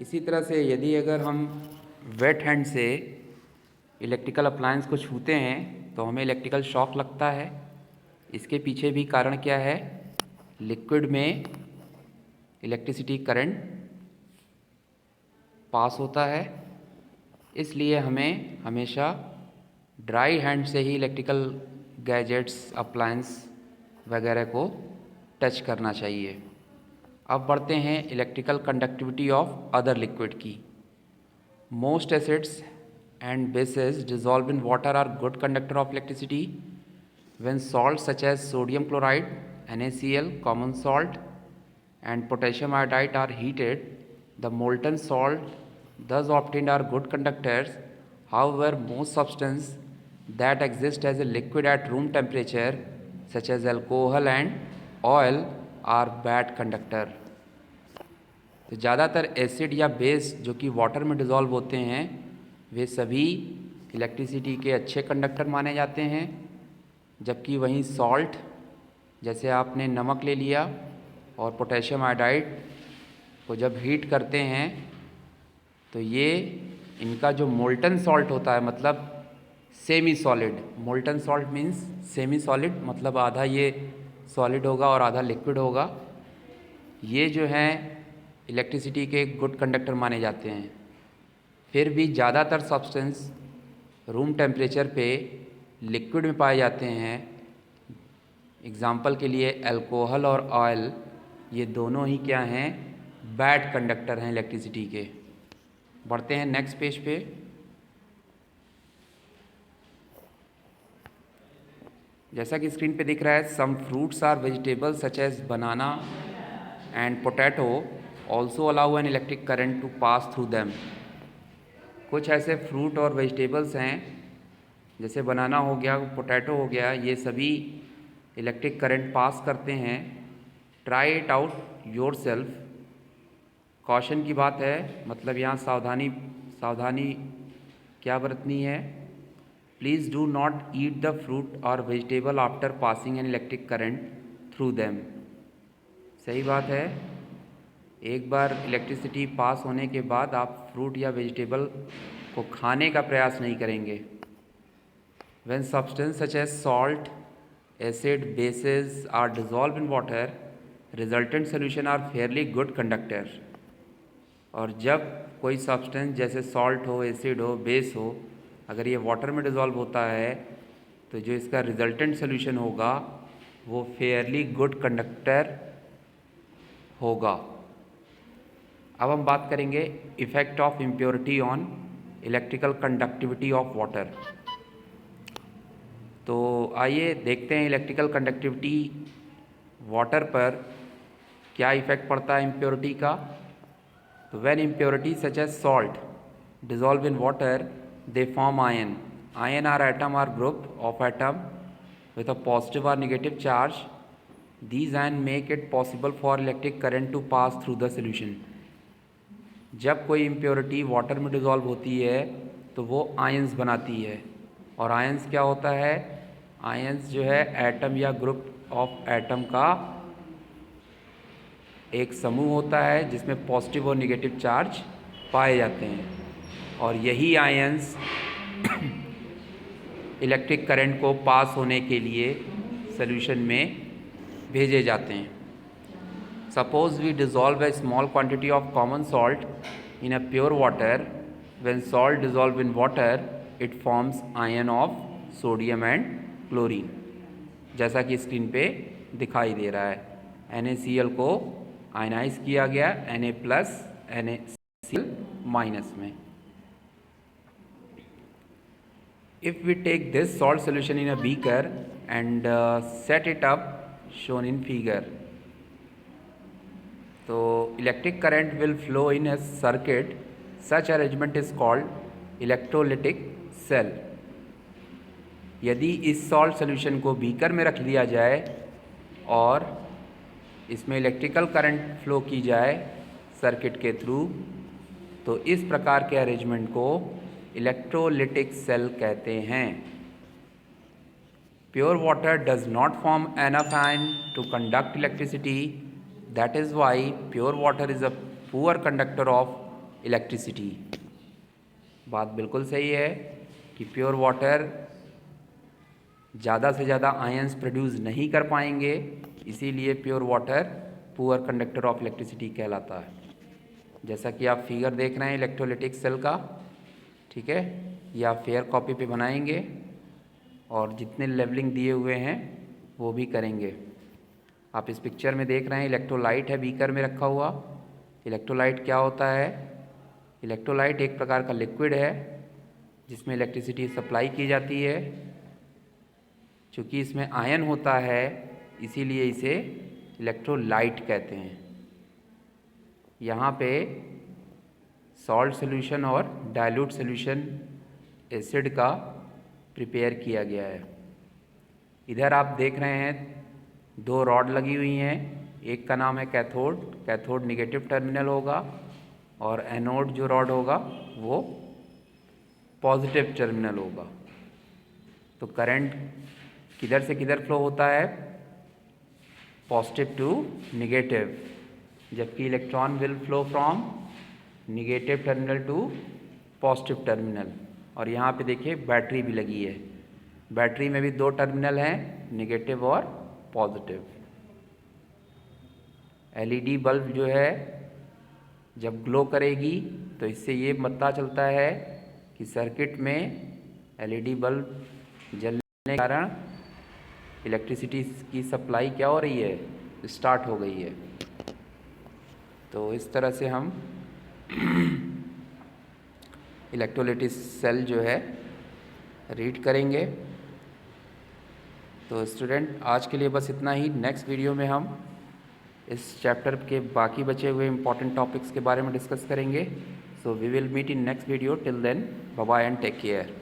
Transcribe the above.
इसी तरह से यदि अगर हम वेट हैंड से इलेक्ट्रिकल अप्लायंस को छूते हैं तो हमें इलेक्ट्रिकल शॉक लगता है। इसके पीछे भी कारण क्या है? लिक्विड में इलेक्ट्रिसिटी करंट पास होता है, इसलिए हमें हमेशा ड्राई हैंड से ही इलेक्ट्रिकल गैजेट्स, अप्लायंस वगैरह को टच करना चाहिए। अब बढ़ते हैं electrical conductivity of other liquid की। Most acids and bases dissolved in water are good conductor of electricity. When salts such as sodium chloride, NaCl, common salt, and potassium iodide are heated, the molten salt thus obtained are good conductors. However, most substances that exist as a liquid at room temperature, such as alcohol and oil, are bad conductor. तो ज़्यादातर acid या base जो कि water में dissolve होते हैं वे सभी electricity के अच्छे कंडक्टर माने जाते हैं, जबकि वहीं सॉल्ट, जैसे आपने नमक ले लिया और पोटेशियम आयोडाइड को जब हीट करते हैं तो ये इनका जो मोल्टन सॉल्ट होता है, मतलब semi solid, molten salt means semi solid, मतलब आधा ये सॉलिड होगा और आधा लिक्विड होगा, ये जो हैं इलेक्ट्रिसिटी के गुड कंडक्टर माने जाते हैं। फिर भी ज़्यादातर सब्सटेंस रूम टेम्परेचर पे लिक्विड में पाए जाते हैं। एग्ज़ाम्पल के लिए अल्कोहल और ऑयल, ये दोनों ही क्या हैं? बैड कंडक्टर हैं इलेक्ट्रिसिटी के। बढ़ते हैं नेक्स्ट पेज पे। जैसा कि स्क्रीन पे दिख रहा है, some fruits or vegetables such as banana and potato also allow an electric current to pass through them. कुछ ऐसे फ्रूट और वेजिटेबल्स हैं, जैसे बनाना हो गया, पोटैटो हो गया, ये सभी इलेक्ट्रिक करंट पास करते हैं। Try it out yourself. Caution की बात है, मतलब यहाँ सावधानी क्या बरतनी है? Please do not eat the fruit और vegetable after passing an electric current through them. सही बात है, एक बार इलेक्ट्रिसिटी पास होने के बाद आप फ्रूट या वेजिटेबल को खाने का प्रयास नहीं करेंगे। When substances such as salt, acid, bases are dissolved in water, resultant solution are fairly good conductor. और जब कोई सब्सटेंस जैसे सॉल्ट हो, एसिड हो, बेस हो, अगर ये वाटर में डिज़ोल्व होता है तो जो इसका रिजल्टेंट सोल्यूशन होगा वो फेयरली गुड कंडक्टर होगा। अब हम बात करेंगे effect of impurity on electrical conductivity of water. तो आइए देखते हैं इलेक्ट्रिकल कंडक्टिविटी वाटर पर क्या इफ़ेक्ट पड़ता है इम्प्योरिटी का। तो when impurity such as salt dissolve in water they form ion. Ion are atom or group of atom with a positive or negative charge. These ions make it possible for electric current to pass through the solution. जब कोई impurity water में dissolve होती है तो वो ions बनाती है, और आयंस क्या होता है? आयंस जो है एटम या ग्रुप ऑफ एटम का एक समूह होता है जिसमें पॉजिटिव और नेगेटिव चार्ज पाए जाते हैं, और यही आयंस इलेक्ट्रिक करंट को पास होने के लिए सॉल्यूशन में भेजे जाते हैं। Suppose we dissolve a small quantity of common salt in a pure water. When salt dissolve in water it forms ion of sodium and chlorine, जैसा कि स्क्रीन पे दिखाई दे रहा है। NaCl को आयनाइज किया गया Na+ NaCl- में। If we take this salt solution in a beaker and set it up shown in figure, तो electric current will flow in a circuit. Such arrangement is called electrolytic cell. यदि इस salt solution को beaker में रख लिया जाए और इसमें इलेक्ट्रिकल करंट फ्लो की जाए सर्किट के थ्रू, तो इस प्रकार के अरेंजमेंट को इलेक्ट्रोलिटिक सेल कहते हैं। Pure water does not form enough ion to conduct electricity, that is why pure water is a poor conductor of electricity. बात बिल्कुल सही है कि प्योर वाटर ज़्यादा से ज़्यादा आयंस प्रोड्यूस नहीं कर पाएंगे, इसीलिए pure water poor conductor of electricity कहलाता है। जैसा कि आप फिगर देख रहे हैं इलेक्ट्रोलिटिक सेल का, ठीक है, ये आप फेयर कॉपी पे बनाएंगे और जितने लेवलिंग दिए हुए हैं वो भी करेंगे। आप इस पिक्चर में देख रहे हैं इलेक्ट्रोलाइट है बीकर में रखा हुआ। इलेक्ट्रोलाइट क्या होता है? इलेक्ट्रोलाइट एक प्रकार का लिक्विड है जिसमें इलेक्ट्रिसिटी सप्लाई की जाती है। चूँकि इसमें आयन होता है इसीलिए इसे इलेक्ट्रोलाइट कहते हैं। यहाँ पे सॉल्ट सॉल्यूशन और डाइल्यूट सॉल्यूशन एसिड का प्रिपेयर किया गया है। इधर आप देख रहे हैं 2 रॉड लगी हुई हैं, एक का नाम है कैथोड, कैथोड निगेटिव टर्मिनल होगा, और एनोड जो रॉड होगा वो पॉजिटिव टर्मिनल होगा। तो करंट किधर से किधर फ्लो होता है? पॉजिटिव टू निगेटिव, जबकि electron will flow from negative terminal to positive terminal. और यहाँ पे देखिए बैटरी भी लगी है, बैटरी में भी 2 टर्मिनल हैं, निगेटिव और पॉजिटिव। एलईडी बल्ब जो है जब ग्लो करेगी तो इससे ये पता चलता है कि सर्किट में एलईडी बल्ब जलने के कारण इलेक्ट्रिसिटी की सप्लाई क्या हो रही है? स्टार्ट हो गई है। तो इस तरह से हम इलेक्ट्रोलिटिक सेल जो है रीड करेंगे। तो स्टूडेंट आज के लिए बस इतना ही। नेक्स्ट वीडियो में हम इस चैप्टर के बाकी बचे हुए इम्पॉर्टेंट टॉपिक्स के बारे में डिस्कस करेंगे। So we will meet in next video. Till then bye bye and take care.